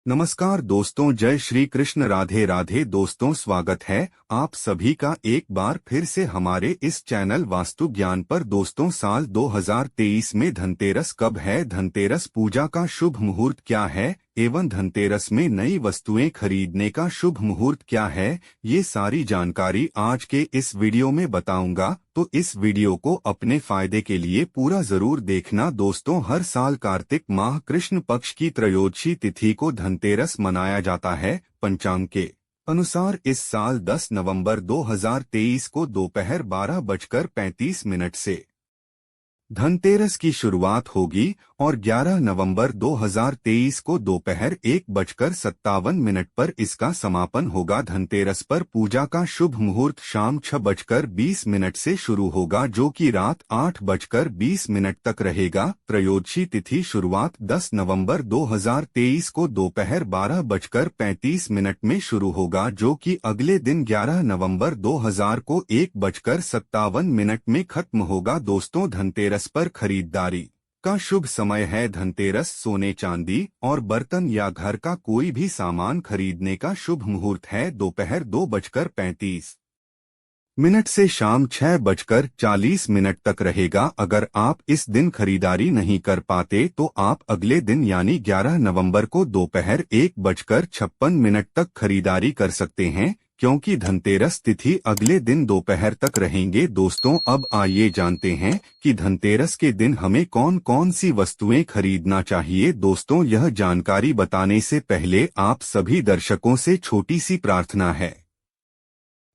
नमस्कार दोस्तों, जय श्री कृष्ण, राधे राधे। दोस्तों, स्वागत है आप सभी का एक बार फिर से हमारे इस चैनल वास्तु ज्ञान पर। दोस्तों, साल 2023 में धनतेरस कब है, धनतेरस पूजा का शुभ मुहूर्त क्या है एवं धनतेरस में नई वस्तुएं खरीदने का शुभ मुहूर्त क्या है, ये सारी जानकारी आज के इस वीडियो में बताऊंगा। तो इस वीडियो को अपने फायदे के लिए पूरा जरूर देखना। दोस्तों, हर साल कार्तिक माह कृष्ण पक्ष की त्रयोदशी तिथि को धनतेरस मनाया जाता है। पंचांग के अनुसार इस साल 10 नवंबर 2023 को दोपहर 12:35 से धनतेरस की शुरुआत होगी और 11 नवंबर 2023 को दोपहर 1:57 पर इसका समापन होगा। धनतेरस पर पूजा का शुभ मुहूर्त शाम 6:20 से शुरू होगा, जो कि रात 8:20 तक रहेगा। त्रयोदशी तिथि शुरुआत 10 नवंबर 2023 को दोपहर 12:35 में शुरू होगा, जो कि अगले दिन 11 नवंबर 2000 को 1:57 में खत्म होगा। दोस्तों, धनतेरस पर खरीदारी का शुभ समय है। धनतेरस सोने, चांदी और बर्तन या घर का कोई भी सामान खरीदने का शुभ मुहूर्त है। दोपहर 2:35 से शाम 6:40 तक रहेगा। अगर आप इस दिन खरीदारी नहीं कर पाते तो आप अगले दिन यानी 11 नवंबर को दोपहर 1:56 तक खरीदारी कर सकते हैं, क्योंकि धनतेरस तिथि अगले दिन दोपहर तक रहेंगे। दोस्तों, अब आइए जानते हैं कि धनतेरस के दिन हमें कौन कौन सी वस्तुएं खरीदना चाहिए। दोस्तों, यह जानकारी बताने से पहले आप सभी दर्शकों से छोटी सी प्रार्थना है।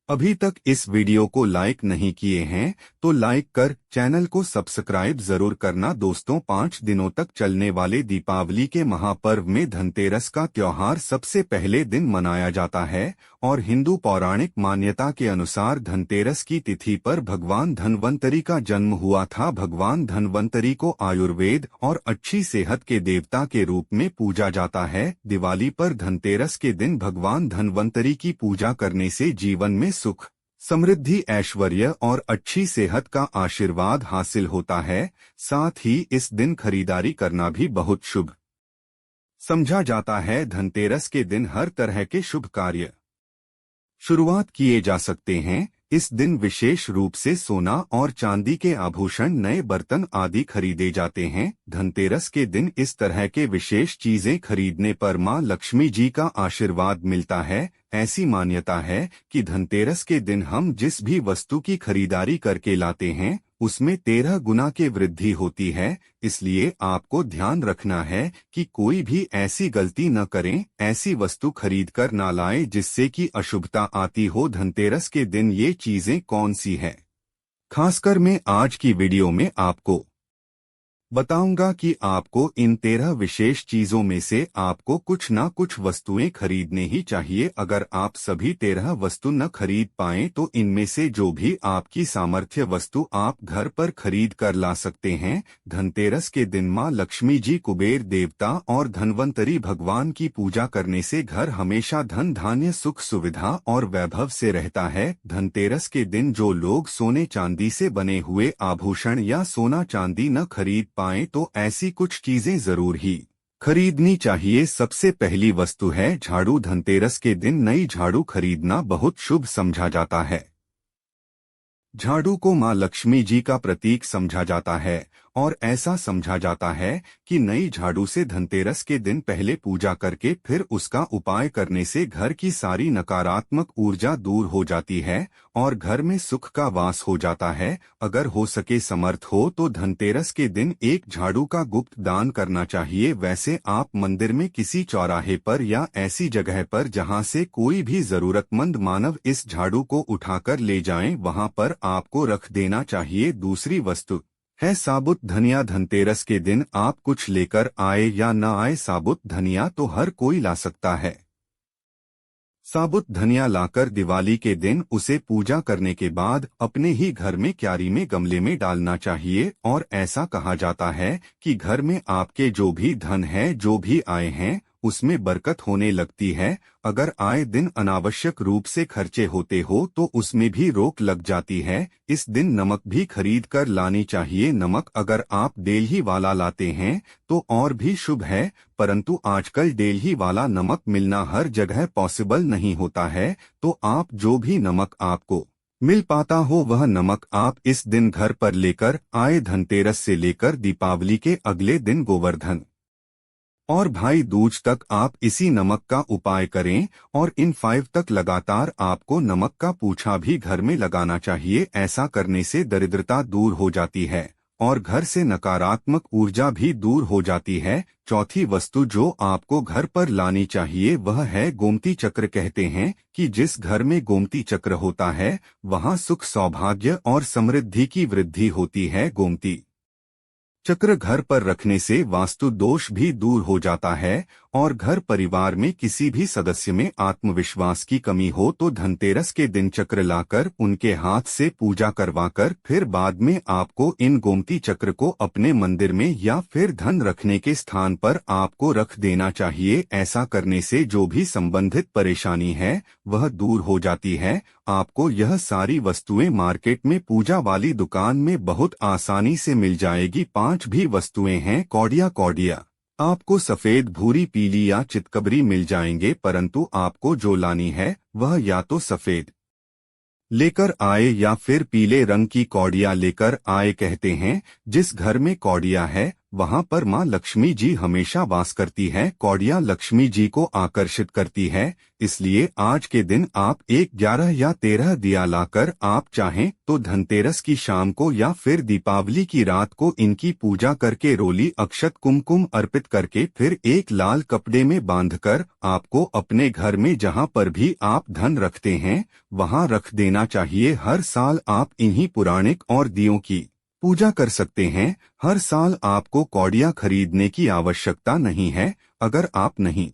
अभी तक इस वीडियो को लाइक नहीं किए हैं तो लाइक कर चैनल को सब्सक्राइब जरूर करना। दोस्तों, 5 दिनों तक चलने वाले दीपावली के महापर्व में धनतेरस का त्योहार सबसे पहले दिन मनाया जाता है और हिंदू पौराणिक मान्यता के अनुसार धनतेरस की तिथि पर भगवान धन्वंतरी का जन्म हुआ था। भगवान धन्वंतरी को आयुर्वेद और अच्छी सेहत के देवता के रूप में पूजा जाता है। दिवाली पर धनतेरस के दिन भगवान धन्वंतरी की पूजा करने से जीवन में सुख, समृद्धि, ऐश्वर्य और अच्छी सेहत का आशीर्वाद हासिल होता है। साथ ही इस दिन खरीदारी करना भी बहुत शुभ समझा जाता है। धनतेरस के दिन हर तरह के शुभ कार्य शुरुआत किए जा सकते हैं। इस दिन विशेष रूप से सोना और चांदी के आभूषण, नए बर्तन आदि खरीदे जाते हैं। धनतेरस के दिन इस तरह के विशेष चीजें खरीदने पर मां लक्ष्मी जी का आशीर्वाद मिलता है। ऐसी मान्यता है कि धनतेरस के दिन हम जिस भी वस्तु की खरीदारी करके लाते हैं उसमें 13 गुना की वृद्धि होती है। इसलिए आपको ध्यान रखना है कि कोई भी ऐसी गलती न करें, ऐसी वस्तु खरीद कर ना लाएं जिससे कि अशुभता आती हो। धनतेरस के दिन ये चीजें कौन सी है, खासकर मैं आज की वीडियो में आपको बताऊंगा कि आपको इन 13 विशेष चीजों में से आपको कुछ ना कुछ वस्तुएं खरीदने ही चाहिए। अगर आप सभी 13 वस्तु न खरीद पाएं तो इनमें से जो भी आपकी सामर्थ्य वस्तु आप घर पर खरीद कर ला सकते हैं। धनतेरस के दिन मां लक्ष्मी जी, कुबेर देवता और धन्वंतरी भगवान की पूजा करने से घर हमेशा धन, धान्य, सुख, सुविधा और वैभव से रहता है। धनतेरस के दिन जो लोग सोने चांदी से बने हुए आभूषण या सोना चांदी न खरीद पाएं तो ऐसी कुछ चीजें जरूर ही खरीदनी चाहिए। सबसे पहली वस्तु है झाड़ू। धनतेरस के दिन नई झाड़ू खरीदना बहुत शुभ समझा जाता है। झाड़ू को मां लक्ष्मी जी का प्रतीक समझा जाता है और ऐसा समझा जाता है कि नई झाड़ू से धनतेरस के दिन पहले पूजा करके फिर उसका उपाय करने से घर की सारी नकारात्मक ऊर्जा दूर हो जाती है और घर में सुख का वास हो जाता है। अगर हो सके, समर्थ हो तो धनतेरस के दिन एक झाड़ू का गुप्त दान करना चाहिए। वैसे आप मंदिर में किसी चौराहे पर या ऐसी जगह पर जहां से कोई भी जरूरतमंद मानव इस झाड़ू को उठाकर ले जाएं, वहां पर आपको रख देना चाहिए। दूसरी वस्तु है साबुत धनिया। धनतेरस के दिन आप कुछ लेकर आए या न आए, साबुत धनिया तो हर कोई ला सकता है। साबुत धनिया लाकर दिवाली के दिन उसे पूजा करने के बाद अपने ही घर में क्यारी में गमले में डालना चाहिए। और ऐसा कहा जाता है कि घर में आपके जो भी धन है, जो भी आए हैं, उसमें बरकत होने लगती है। अगर आए दिन अनावश्यक रूप से खर्चे होते हो तो उसमें भी रोक लग जाती है। इस दिन नमक भी खरीद कर लानी चाहिए। नमक अगर आप डेल्ही वाला लाते हैं तो और भी शुभ है, परंतु आजकल डेल्ही वाला नमक मिलना हर जगह पॉसिबल नहीं होता है। तो आप जो भी नमक आपको मिल पाता हो वह नमक आप इस दिन घर पर लेकर आए। धनतेरस से लेकर दीपावली के अगले दिन गोवर्धन और भाई दूज तक आप इसी नमक का उपाय करें और इन 5 तक लगातार आपको नमक का पूछा भी घर में लगाना चाहिए। ऐसा करने से दरिद्रता दूर हो जाती है और घर से नकारात्मक ऊर्जा भी दूर हो जाती है। चौथी वस्तु जो आपको घर पर लानी चाहिए वह है गोमती चक्र। कहते हैं कि जिस घर में गोमती चक्र होता है वहां सुख, सौभाग्य और समृद्धि की वृद्धि होती है। गोमती चक्र घर पर रखने से वास्तु दोष भी दूर हो जाता है और घर परिवार में किसी भी सदस्य में आत्मविश्वास की कमी हो तो धनतेरस के दिन चक्र लाकर उनके हाथ से पूजा करवाकर फिर बाद में आपको इन गोमती चक्र को अपने मंदिर में या फिर धन रखने के स्थान पर आपको रख देना चाहिए। ऐसा करने से जो भी संबंधित परेशानी है वह दूर हो जाती है। आपको यह सारी वस्तुएं मार्केट में पूजा वाली दुकान में बहुत आसानी से मिल जाएगी। 5 भी वस्तुएं हैं कौड़िया। कौड़िया आपको सफेद, भूरी, पीली या चितकबरी मिल जाएंगे, परंतु आपको जो लानी है वह या तो सफेद लेकर आए या फिर पीले रंग की कौड़िया लेकर आए। कहते हैं जिस घर में कौड़िया है वहां पर मां लक्ष्मी जी हमेशा वास करती है। कौड़िया लक्ष्मी जी को आकर्षित करती है, इसलिए आज के दिन आप 1, 11 या 13 दिया लाकर आप चाहें तो धनतेरस की शाम को या फिर दीपावली की रात को इनकी पूजा करके रोली, अक्षत, कुमकुम अर्पित करके फिर एक लाल कपड़े में बांधकर आपको अपने घर में जहां पर भी आप धन रखते हैं वहां रख देना चाहिए। हर साल आप इन्हीं पुराणिक और दियों की पूजा कर सकते हैं। हर साल आपको कौड़िया खरीदने की आवश्यकता नहीं है। अगर आप नहीं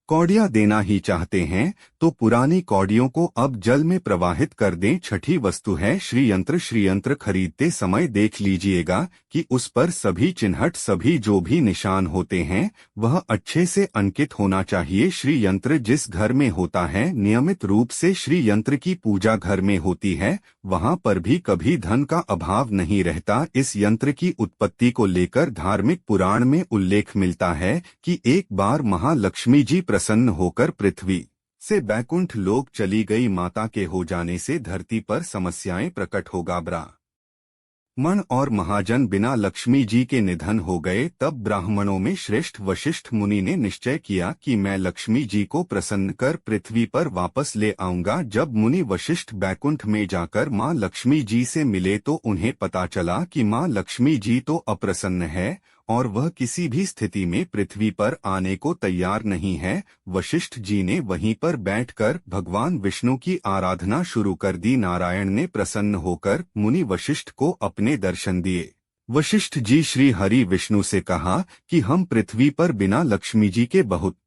कौड़िया देना ही चाहते हैं तो पुरानी कौड़ियों को अब जल में प्रवाहित कर दें। छठी वस्तु है श्रीयंत्र। श्रीयंत्र खरीदते समय देख लीजिएगा कि उस पर सभी चिन्हट, सभी जो भी निशान होते हैं वह अच्छे से अंकित होना चाहिए। श्रीयंत्र जिस घर में होता है, नियमित रूप से श्रीयंत्र की पूजा घर में होती है, वहां पर भी कभी धन का अभाव नहीं रहता। इस यंत्र की उत्पत्ति को लेकर धार्मिक पुराण में उल्लेख मिलता है कि एक बार महालक्ष्मी जी प्रसन्न होकर पृथ्वी से बैकुंठ लोक चली गई। माता के हो जाने से धरती पर समस्याएं प्रकट होगा। ब्राह्मण और महाजन बिना लक्ष्मी जी के निधन हो गए। तब ब्राह्मणों में श्रेष्ठ वशिष्ठ मुनि ने निश्चय किया कि मैं लक्ष्मी जी को प्रसन्न कर पृथ्वी पर वापस ले आऊंगा। जब मुनि वशिष्ठ बैकुंठ में जाकर मां लक्ष्मी जी से मिले तो उन्हें पता चला कि मां लक्ष्मी जी तो अप्रसन्न है और वह किसी भी स्थिति में पृथ्वी पर आने को तैयार नहीं है। वशिष्ठ जी ने वहीं पर बैठकर भगवान विष्णु की आराधना शुरू कर दी। नारायण ने प्रसन्न होकर मुनि वशिष्ठ को अपने दर्शन दिए। वशिष्ठ जी श्री हरि विष्णु से कहा कि हम पृथ्वी पर बिना लक्ष्मी जी के बहुत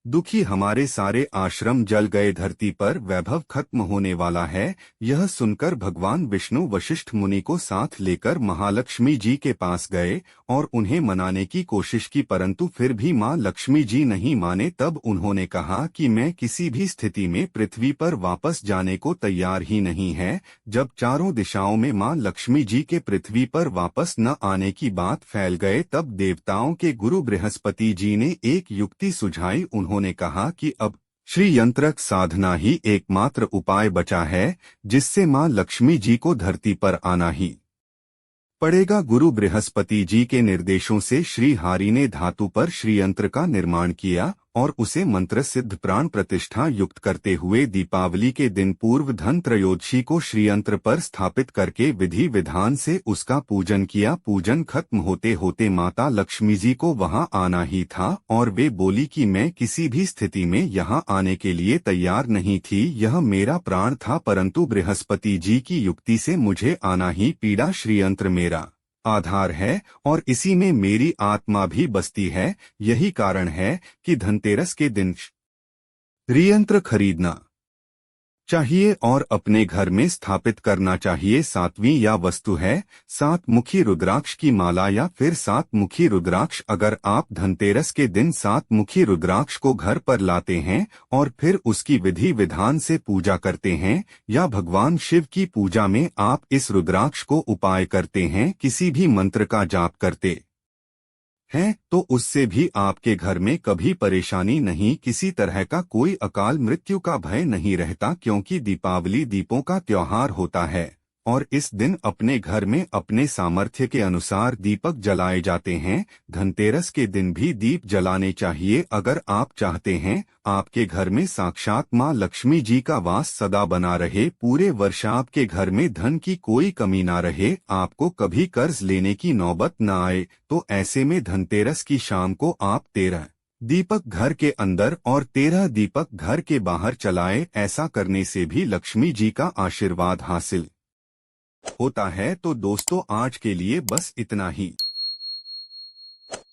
दुखी, हमारे सारे आश्रम जल गए, धरती पर वैभव खत्म होने वाला है। यह सुनकर भगवान विष्णु वशिष्ठ मुनि को साथ लेकर महालक्ष्मी जी के पास गए और उन्हें मनाने की कोशिश की, परंतु फिर भी मां लक्ष्मी जी नहीं माने। तब उन्होंने कहा कि मैं किसी भी स्थिति में पृथ्वी पर वापस जाने को तैयार ही नहीं है। जब चारों दिशाओं में मां लक्ष्मी जी के पृथ्वी पर वापस न आने की बात फैल गए तब देवताओं के गुरु बृहस्पति जी ने एक युक्ति सुझाई। उन्होंने कहा कि अब श्रीयंत्र साधना ही एकमात्र उपाय बचा है जिससे मां लक्ष्मी जी को धरती पर आना ही पड़ेगा। गुरु बृहस्पति जी के निर्देशों से श्री हरि ने धातु पर श्रीयंत्र का निर्माण किया और उसे मंत्र सिद्ध प्राण प्रतिष्ठा युक्त करते हुए दीपावली के दिन पूर्व धन त्रयोदशी को श्रीयंत्र पर स्थापित करके विधि विधान से उसका पूजन किया। पूजन खत्म होते होते माता लक्ष्मी जी को वहां आना ही था और वे बोली कि मैं किसी भी स्थिति में यहां आने के लिए तैयार नहीं थी, यह मेरा प्राण था, परंतु बृहस्पति जी की युक्ति से मुझे आना ही पीड़ा। श्रीयंत्र मेरा आधार है और इसी में मेरी आत्मा भी बसती है। यही कारण है कि धनतेरस के दिन श्रीयंत्र खरीदना चाहिए और अपने घर में स्थापित करना चाहिए। सातवीं या वस्तु है सात मुखी रुद्राक्ष की माला या फिर सात मुखी रुद्राक्ष। अगर आप धनतेरस के दिन सात मुखी रुद्राक्ष को घर पर लाते हैं और फिर उसकी विधि विधान से पूजा करते हैं या भगवान शिव की पूजा में आप इस रुद्राक्ष को उपाय करते हैं, किसी भी मंत्र का जाप करते हैं, तो उससे भी आपके घर में कभी परेशानी नहीं, किसी तरह का कोई अकाल मृत्यु का भय नहीं रहता। क्योंकि दीपावली दीपों का त्योहार होता है और इस दिन अपने घर में अपने सामर्थ्य के अनुसार दीपक जलाए जाते हैं। धनतेरस के दिन भी दीप जलाने चाहिए। अगर आप चाहते हैं आपके घर में साक्षात मां लक्ष्मी जी का वास सदा बना रहे, पूरे वर्ष आपके घर में धन की कोई कमी ना रहे, आपको कभी कर्ज लेने की नौबत न आए, तो ऐसे में धनतेरस की शाम को आप 13 दीपक घर के अंदर और 13 दीपक घर के बाहर चलाए। ऐसा करने से भी लक्ष्मी जी का आशीर्वाद हासिल होता है। तो दोस्तों आज के लिए बस इतना ही।